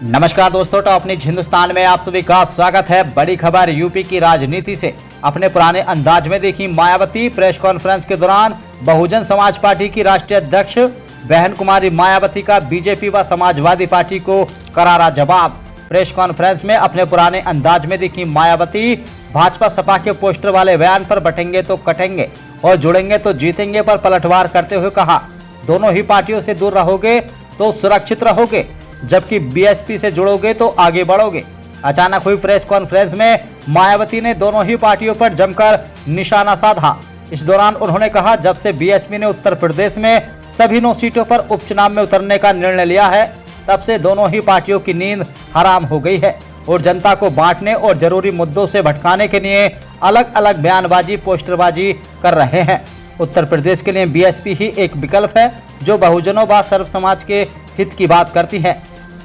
नमस्कार दोस्तों, top news Hindustan में आप सभी का स्वागत है। बड़ी खबर यूपी की राजनीति से। अपने पुराने अंदाज में देखी मायावती। प्रेस कॉन्फ्रेंस के दौरान बहुजन समाज पार्टी की राष्ट्रीय अध्यक्ष बहन कुमारी मायावती का बीजेपी व समाजवादी पार्टी को करारा जवाब। प्रेस कॉन्फ्रेंस में अपने पुराने अंदाज में दिखी मायावती। भाजपा सपा के पोस्टर वाले बयान पर बटेंगे तो कटेंगे और जुड़ेंगे तो जीतेंगे पर पलटवार करते हुए कहा, दोनों ही पार्टियों से दूर रहोगे तो सुरक्षित रहोगे, जबकि बीएसपी से जुड़ोगे तो आगे बढ़ोगे। अचानक हुई प्रेस कॉन्फ्रेंस में मायावती ने दोनों ही पार्टियों पर जमकर निशाना साधा। इस दौरान उन्होंने कहा, जब से बीएसपी ने उत्तर प्रदेश में सभी 9 सीटों पर उपचुनाव में उतरने का निर्णय लिया है, तब से दोनों ही पार्टियों की नींद हराम हो गई है और जनता को बांटने और जरूरी मुद्दों से भटकाने के लिए अलग अलग बयानबाजी, पोस्टरबाजी कर रहे हैं। उत्तर प्रदेश के लिए बीएसपी ही एक विकल्प है जो बहुजनों व सर्व समाज के हित की बात करती है।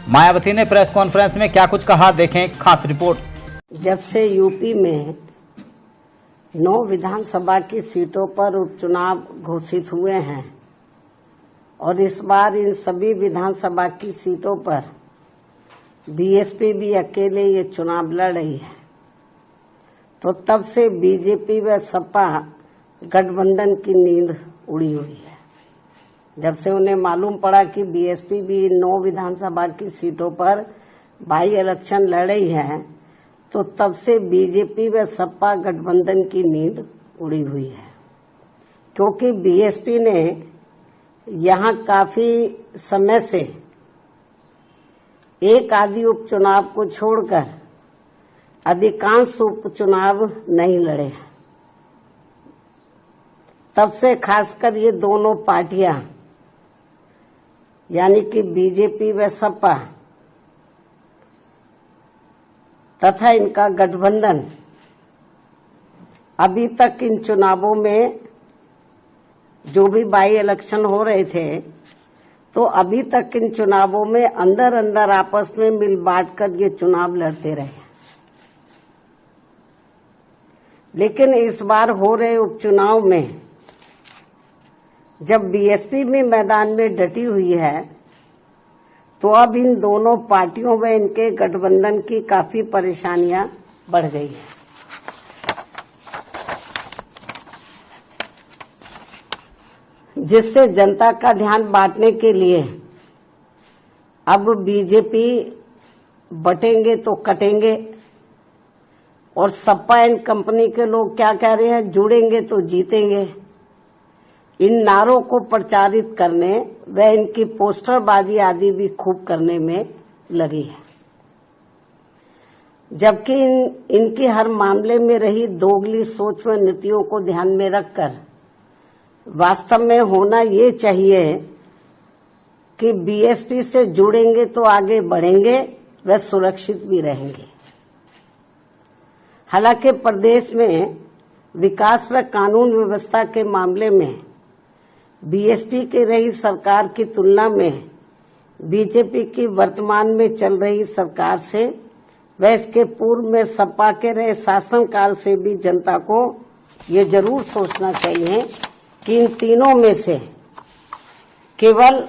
मायावती ने प्रेस कॉन्फ्रेंस में क्या कुछ कहा, देखें खास रिपोर्ट। जब से यूपी में 9 विधानसभा की सीटों पर उपचुनाव घोषित हुए हैं और इस बार इन सभी विधानसभा की सीटों पर बीएसपी भी अकेले ये चुनाव लड़ रही है, तो तब से बीजेपी व सपा गठबंधन की नींद उड़ी हुई है। जब से उन्हें मालूम पड़ा कि बीएसपी भी 9 विधानसभा की सीटों पर बाई इलेक्शन लड़ रही है, तो तब से बीजेपी व सपा गठबंधन की नींद उड़ी हुई है, क्योंकि बीएसपी ने यहाँ काफी समय से एक आधी उपचुनाव को छोड़कर अधिकांश उपचुनाव नहीं लड़े। तब से खासकर ये दोनों पार्टियां यानी कि बीजेपी व सपा तथा इनका गठबंधन अभी तक इन चुनावों में जो भी बाई इलेक्शन हो रहे थे, तो अभी तक इन चुनावों में अंदर अंदर आपस में मिल बांट कर ये चुनाव लड़ते रहे। लेकिन इस बार हो रहे उपचुनाव में जब बीएसपी में मैदान में डटी हुई है, तो अब इन दोनों पार्टियों व इनके गठबंधन की काफी परेशानियां बढ़ गई है। जिससे जनता का ध्यान बांटने के लिए अब बीजेपी बटेंगे तो कटेंगे और सपा एंड कंपनी के लोग क्या कह रहे हैं, जुड़ेंगे तो जीतेंगे। इन नारों को प्रचारित करने व इनकी पोस्टरबाजी आदि भी खूब करने में लगी है, जबकि इनकी हर मामले में रही दोगली सोच व नीतियों को ध्यान में रखकर वास्तव में होना ये चाहिए कि बीएसपी से जुड़ेंगे तो आगे बढ़ेंगे व सुरक्षित भी रहेंगे। हालांकि प्रदेश में विकास व कानून व्यवस्था के मामले में बीएसपी की रही सरकार की तुलना में बीजेपी की वर्तमान में चल रही सरकार से व इसके पूर्व में सपा के रहे शासनकाल से भी जनता को ये जरूर सोचना चाहिए कि इन तीनों में से केवल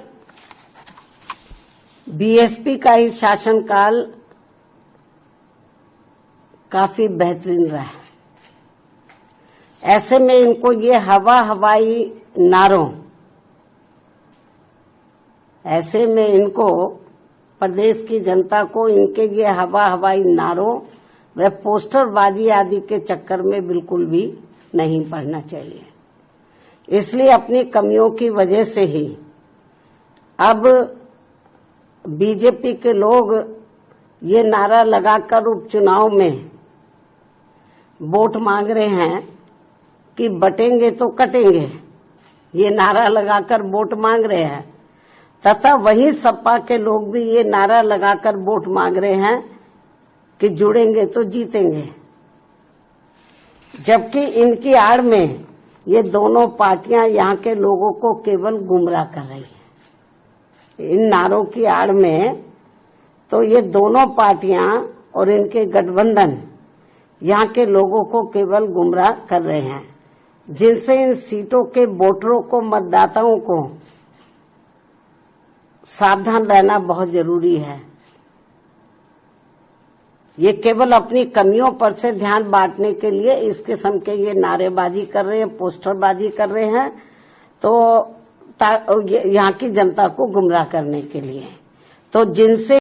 बीएसपी का ही शासनकाल काफी बेहतरीन रहा है। ऐसे में इनको ये हवाई नारों, ऐसे में इनको प्रदेश की जनता को इनके ये हवाई नारों व पोस्टरबाजी आदि के चक्कर में बिल्कुल भी नहीं पड़ना चाहिए। इसलिए अपनी कमियों की वजह से ही अब बीजेपी के लोग ये नारा लगाकर उपचुनाव में वोट मांग रहे हैं कि बटेंगे तो कटेंगे, ये नारा लगाकर वोट मांग रहे हैं, तथा वही सपा के लोग भी ये नारा लगाकर वोट मांग रहे हैं कि जुड़ेंगे तो जीतेंगे, जबकि इनकी आड़ में ये दोनों पार्टियां यहाँ के लोगों को केवल गुमराह कर रही है। इन नारों की आड़ में तो ये दोनों पार्टियां और इनके गठबंधन यहाँ के लोगों को केवल गुमराह कर रहे हैं, जिनसे इन सीटों के वोटरों को, मतदाताओं को सावधान रहना बहुत जरूरी है। ये केवल अपनी कमियों पर से ध्यान बांटने के लिए इस किस्म के ये नारेबाजी कर रहे हैं, पोस्टरबाजी कर रहे हैं, तो यहाँ की जनता को गुमराह करने के लिए। तो जिनसे